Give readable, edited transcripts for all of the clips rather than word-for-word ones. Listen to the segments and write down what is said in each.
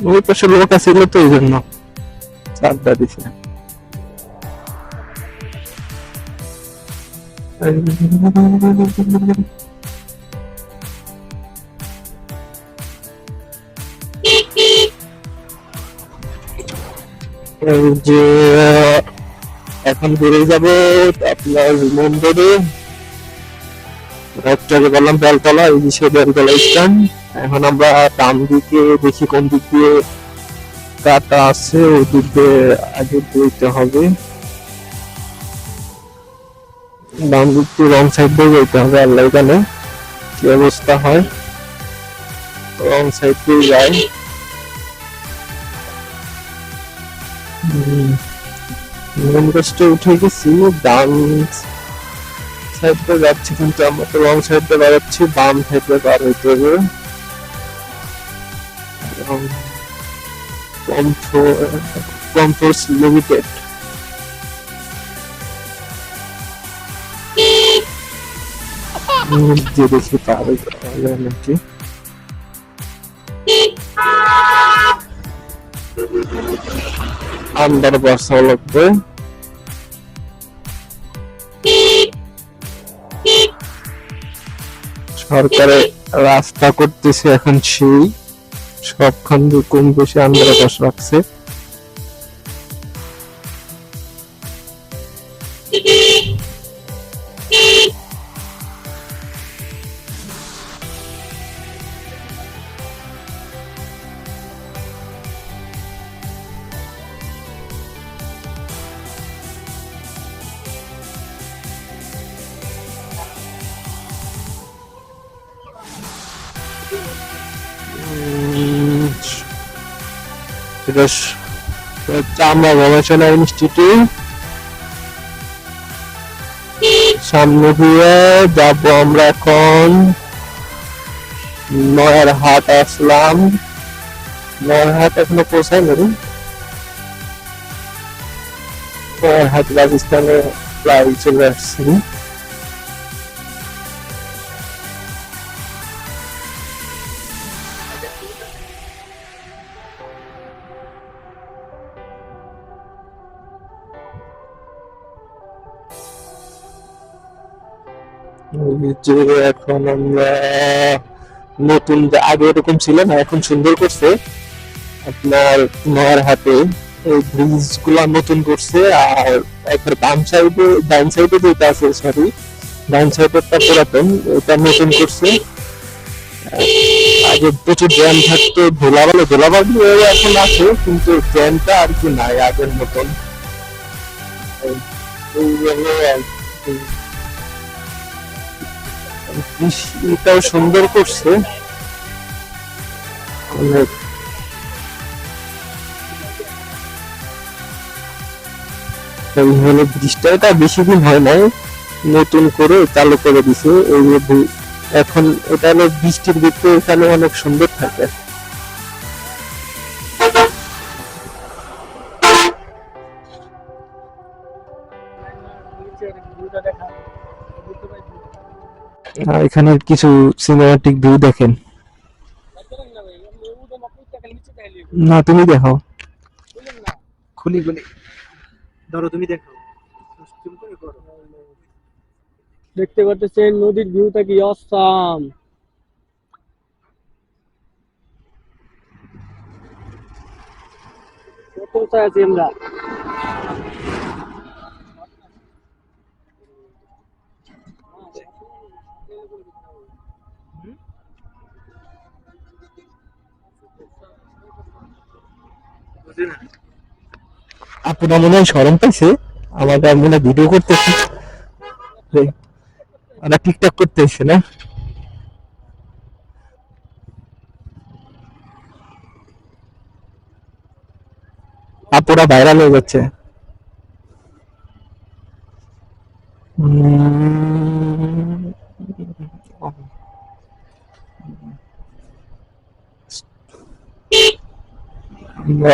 ওই পাশে লোক আছিল তো এই জন্য চাপটা দিছে। এই যে এখন বেরিয়ে যাবো আপনার মন্দিরে, একটাকে বললাম বেলতলা, এই যে সে বেলতলা স্ট্যান্ড। এখন আমরা ডান দিকে দেখি কোন দিক দিয়ে কাটা আছে, ওই দিক দিয়ে আগে বইতে হবে। ডান দিক দিয়ে রং সাইড দিয়ে বইতে হবে, আল্লাহ জানে কি অবস্থা হয়। রং সাইড দিয়ে যাই। মেন রাস্তে উঠে গেছি, ডান সাইড দিয়ে যাচ্ছি, কিন্তু আমরা তো রং সাইড দিয়ে বেড়াচ্ছি, বাম সাইড দিয়ে পার হইতে হবে। Comforts limited. যে দেখি পার হইতে পারবে নাকি। আন্ডার বর্ষা লাগবে। সরকারে রাস্তা করতেছে এখন, সেই সবখান দিয়ে কম বেশি আন্ডার পাস রাখছে। এটা আমরা গবেষণা ইনস্টিটিউট, সামনে দিয়ে যাব আমরা এখন। নয়ার হাট আসলাম, নয়ার হাট এখনো পৌঁছায় না। নয়ার হাট রাজস্থানে প্রায় চলে আসছি। যে এখন আমরা নতুন, আগে এরকম ছিল না, এখন সুন্দর করছে আপনার নয়ার হাটে। এই ব্রিজ গুলা নতুন করছে, আর একবার বাম সাইডে, ডান সাইডে যেটা আছে, সরি ডান সাইডেরটা পুরাতন, এটা নতুন করছে। আগে প্রচুর জ্যাম থাকতো, ধুলাবালি এখন আছে, কিন্তু জ্যামটা আর কি নাই আগের মতন। এটাও সুন্দর করছে অনেক। হলো ব্রিজটা, এটা বেশি দিন হয় নাই, নতুন করে চালু করে দিছে। এই এখন এটা হলো বৃষ্টির ভিতরে এখানে অনেক সুন্দর থাকে। এখানে কিছু সিনেমাটিক ভিউ দেখেন। না তুমি দেখো, খুলি খুলি ধরো, তুমি দেখো। দেখতে পাচ্ছেন নদীর ভিউটা কি অসাম। কোথায় আছি আমরা? আপনার মনে হয় শরম পাইছে, আমাদের মনে ভিডিও করতেছে, ওরা টিকটক করতেছে না। আপুরা ভাইরাল হয়ে যাচ্ছে।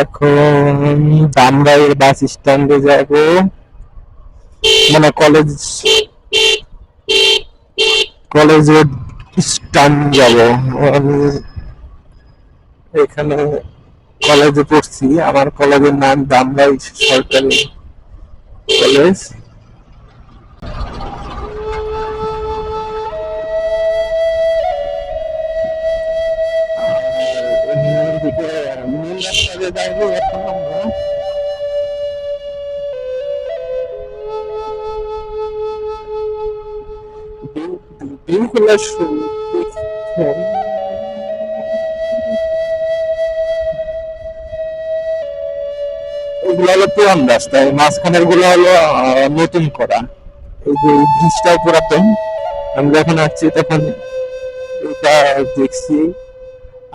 এখন ধামরাইয়ের বাস স্ট্যান্ডে যাব, মানে কলেজের স্ট্যান্ড যাব। এখানে কলেজে পড়ছি, আমার কলেজের নাম দামরাই সরকারি কলেজ। দিকে মেন রাস্তা দিয়ে যাইবো এখন আমরা। বিলকুল এগুলো হলো পুরান রাস্তা, এই মাঝখানের গুলো হলো নতুন করা। এই যে ব্রিজটাও পুরাতন, আমরা যখন আসছি তখন এটা দেখছি।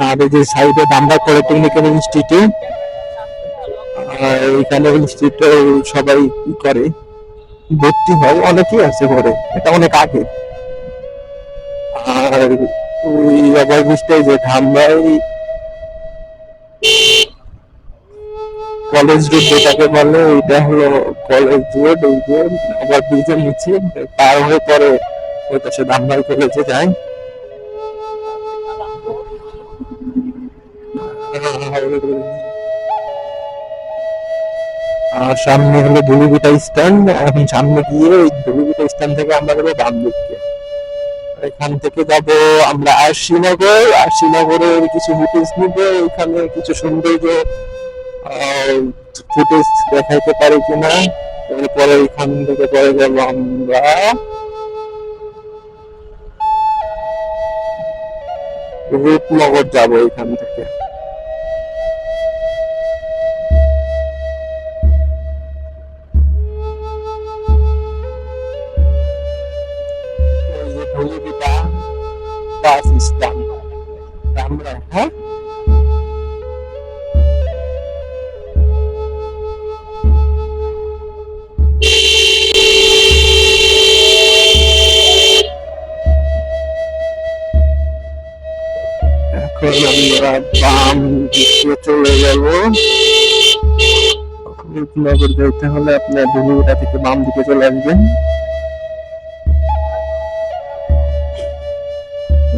আর এই যে সাইডে দামরা পলিটেকনিক্যাল ইনস্টিটিউট, আর এখানে ইনস্টিটিউটে সবাই কি করে, ভর্তি হয়, অনেকেই আছে পরে, এটা অনেক আগে। আর ওই ওভার ব্রিজটাই যে ধামরাই কলেজ রোড যেটাকে বলে, ওইটা হলো কলেজ রোড। ওই যে ওভার ব্রিজের নিচে পার হয়ে পরে ওই পাশে ধামরাই কলেজে যায়। আর সামনে হলো ধুলিভিটা স্ট্যান্ড। এখন সামনে গিয়ে ওই ধুলিভিটা স্ট্যান্ড থেকে আমরা যাবো বাম দিকে। এখান থেকে যাবো আমরা আরশিনগর। আরশিনগরের কিছু ফুটেজ নিব, এখানে কিছু সৌন্দর্য ফুটেজ দেখাইতে পারি কিনা। এরপরে এখান থেকে পরে যাবো আমরা রূপনগর, যাবো এখান থেকে। ধুলিভিটা বাস স্ট্যান্ড আমরা, হ্যাঁ এখন আমরা বাম দিকে চলে যাব। রূপনগর যেতে হলে আপনার ধুলিভিটা থেকে বাম দিকে চলে আসবেন।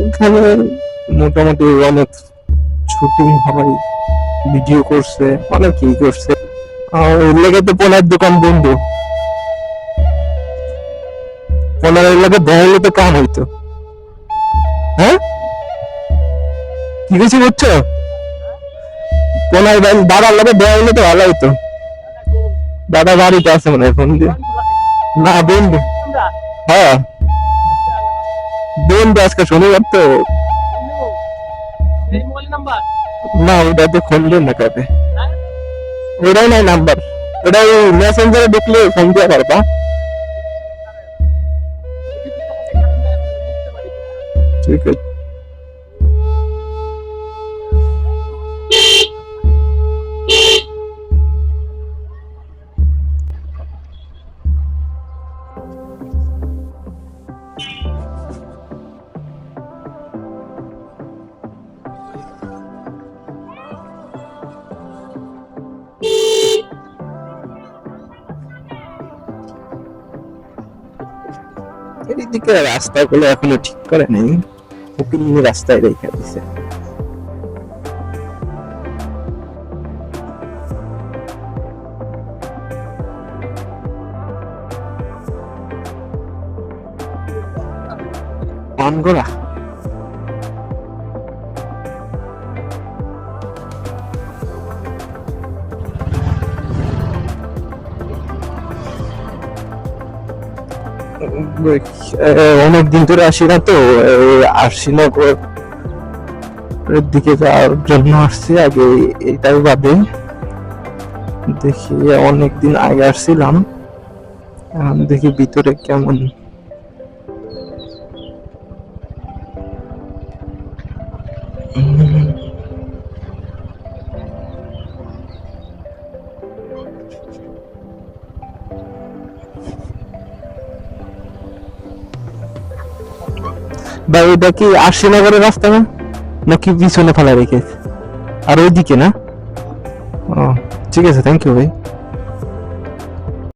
এখানে মোটামুটি অনেক শুটিং হয়, ভিডিও করছে, অনেকেই করছে। আর এর লেগে তো পোনার দোকান বন্ধ, পোনার এর লেগে দেখাইলে তো কাম হইতো। হ্যাঁ কি কিছু বুঝছো, পোনার দাদার লগে দেখাইলে তো ভালো হইতো। দাদা বাড়িতে আছে মনে হয়, ফোন দিয়ে না বন্ধু। হ্যাঁ বন্ধু, আজকে শনিবার তো। না ওটাতে ফোন দেন না কাউকে, ওটাই নাই নাম্বার, ওটাই মেসেঞ্জারে ঢুকলে ফোন দিয়ে পারবা। ঠিক আছে। এইদিকে রাস্তাগুলো এখনো ঠিক করে নেই, রাস্তায় রেখে দিছে। পানগোড়া অনেকদিন ধরে আসি না তো, আরশিনগর দিকে যাওয়ার জন্য আসছি। আগে এটাই বাদে দেখি, অনেকদিন আগে আসছিলাম, দেখি ভিতরে কেমন। ভাই এটা কি আরশিনগরের রাস্তা না, নাকি পিছনে ফেলা রেখেছে? আর ওইদিকে না? ও ঠিক আছে, থ্যাংক ইউ ভাই।